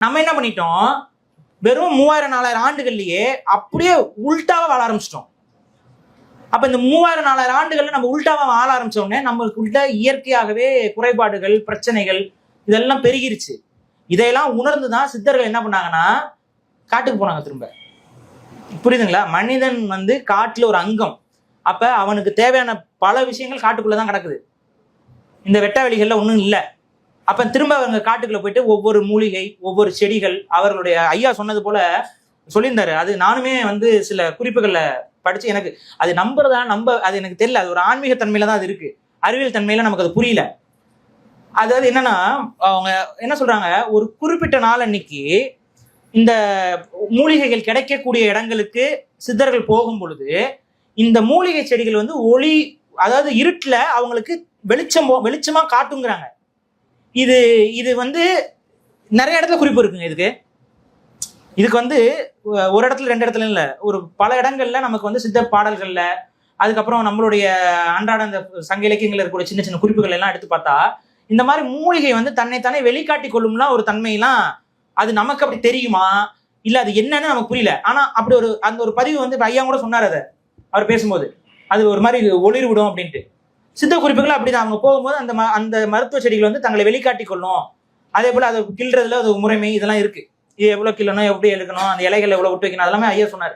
நம்ம என்ன பண்ணிட்டோம், வெறும் 3000-4000 ஆண்டுகள்லயே அப்படியே உள்டாவா வாழ ஆரம்பிச்சிட்டோம். அப்ப இந்த 3000-4000 ஆண்டுகள்ல நம்ம உள்டாவா வாழ ஆரம்பிச்ச உடனே நம்மளுக்குள்ள இயற்கையாகவே குறைபாடுகள், பிரச்சனைகள் இதெல்லாம் பெருகிருச்சு. இதையெல்லாம் உணர்ந்துதான் சித்தர்கள் என்ன பண்ணாங்கன்னா காட்டுக்கு போனாங்க திரும்ப. புரியுதுங்களா? மனிதன் காட்டுல ஒரு அங்கம். அப்ப அவனுக்கு தேவையான பல விஷயங்கள் காட்டுக்குள்ளதான் கிடக்குது. இந்த வெட்ட வெளிகள்ல ஒண்ணும் இல்லை. அப்ப திரும்ப அவங்க காட்டுக்குள்ள போயிட்டு ஒவ்வொரு மூலிகை, ஒவ்வொரு செடிகள், அவர்களுடைய ஐயா சொன்னது போல சொல்லியிருந்தாரு. அது நானுமே சில குறிப்புகள்ல படிச்சு எனக்கு அது அது எனக்கு தெரியல. அது ஒரு ஆன்மீக தன்மையில தான் அது இருக்கு. அறிவியல் தன்மையில நமக்கு அது புரியல. அதாவது என்னன்னா, அவங்க என்ன சொல்றாங்க, ஒரு குறிப்பிட்ட நாள் அன்னைக்கு இந்த மூலிகைகள் கிடைக்கக்கூடிய இடங்களுக்கு சித்தர்கள் போகும் பொழுது இந்த மூலிகை செடிகள் ஒளி, அதாவது இருட்டுல அவங்களுக்கு வெளிச்சமா காட்டுங்கிறாங்க. இது இது நிறைய இடத்துல குறிப்பு இருக்குங்க. இதுக்கு ஒரு இடத்துல 2 இடத்துல இல்ல, ஒரு பல இடங்கள்ல நமக்கு சித்த பாடல்கள்ல, அதுக்கப்புறம் நம்மளுடைய அன்றாட இந்த சங்க இலக்கியங்கள்ல இருக்கக்கூடிய சின்ன சின்ன குறிப்புகள் எல்லாம் எடுத்து பார்த்தா இந்த மாதிரி மூலிகை தன்னைத்தானே வெளிக்காட்டி கொள்ளும்லாம் ஒரு தன்மையெல்லாம் அது நமக்கு அப்படி தெரியுமா இல்ல அது என்னன்னு நமக்கு புரியல. ஆனா அப்படி அந்த ஒரு பதிவு ஐயா கூட சொன்னார். அதை அவர் பேசும்போது அது ஒரு மாதிரி ஒளிர் விடும் அப்படின்ட்டு. சித்த குறிப்புகள் அப்படிதான். அவங்க போகும்போது அந்த மருத்துவ செடிகள் தங்களை வெளிக்காட்டி கொள்ளும். அதே போல அதை கிள்றதுல அது முறைமை இதெல்லாம் இருக்கு. இது எவ்வளவு கிள்ளணும், எப்படி எடுக்கணும், அந்த இலைகளை எவ்வளவு விட்டு வைக்கணும், அதெல்லாமே ஐயா சொன்னார்.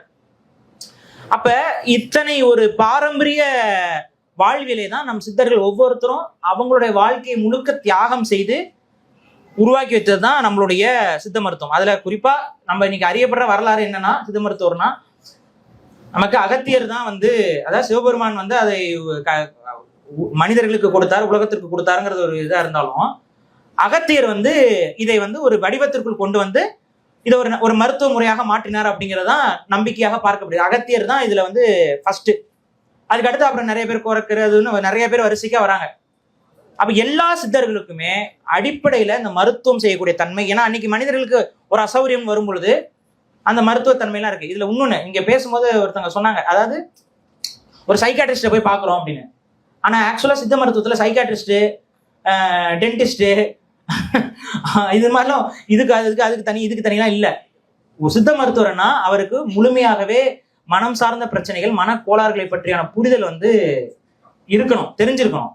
அப்ப இத்தனை ஒரு பாரம்பரிய வாழ்வியலை தான் நம் சித்தர்கள் ஒவ்வொருத்தரும் அவங்களுடைய வாழ்க்கையை முழுக்க தியாகம் செய்து உருவாக்கி வச்சதுதான் நம்மளுடைய சித்த மருத்துவம். அதுல குறிப்பா நம்ம இன்னைக்கு அறியப்படுற வரலாறு என்னன்னா, சித்த மருத்துவர்னா நமக்கு அகத்தியர் தான் அதாவது சிவபெருமான் அதை மனிதர்களுக்கு கொடுத்தார், உலகத்திற்கு கொடுத்தாருங்கிறது ஒரு இதா இருந்தாலும், அகத்தியர் இதை ஒரு வடிவத்திற்குள் கொண்டு இதை ஒரு மருத்துவ முறையாக மாற்றினார் அப்படிங்கிறதான் நம்பிக்கையாக பார்க்கப்படுது. அகத்தியர் தான் இதுல ஃபர்ஸ்ட். அதுக்கு அடுத்து அப்புறம் நிறைய பேர் குறைக்கிறதுன்னு நிறைய பேர் வரிசைக்கா வராங்க. அப்ப எல்லா சித்தர்களுக்குமே அடிப்படையில இந்த மருத்துவம் செய்யக்கூடிய தன்மை, ஏன்னா அன்னைக்கு மனிதர்களுக்கு ஒரு அசௌரியம் வரும் பொழுது அந்த மருத்துவ தன்மையெல்லாம் இருக்கு. இதுல இன்னொன்னு இங்க பேசும்போது ஒருத்தவங்க சொன்னாங்க, அதாவது ஒரு சைக்காட்ரிஸ்ட போய் பார்க்குறோம் அப்படின்னு. ஆனா ஆக்சுவலா சித்த மருத்துவத்துல சைக்காட்ரிஸ்ட், டென்டிஸ்ட் இது மாதிரிலாம் அதுக்கு தனியெல்லாம் இல்லை. சித்த மருத்துவர்னா அவருக்கு முழுமையாகவே மனம் சார்ந்த பிரச்சனைகள், மனக்கோளாறுகளை பற்றியான புரிதல் இருக்கணும், தெரிஞ்சிருக்கணும்.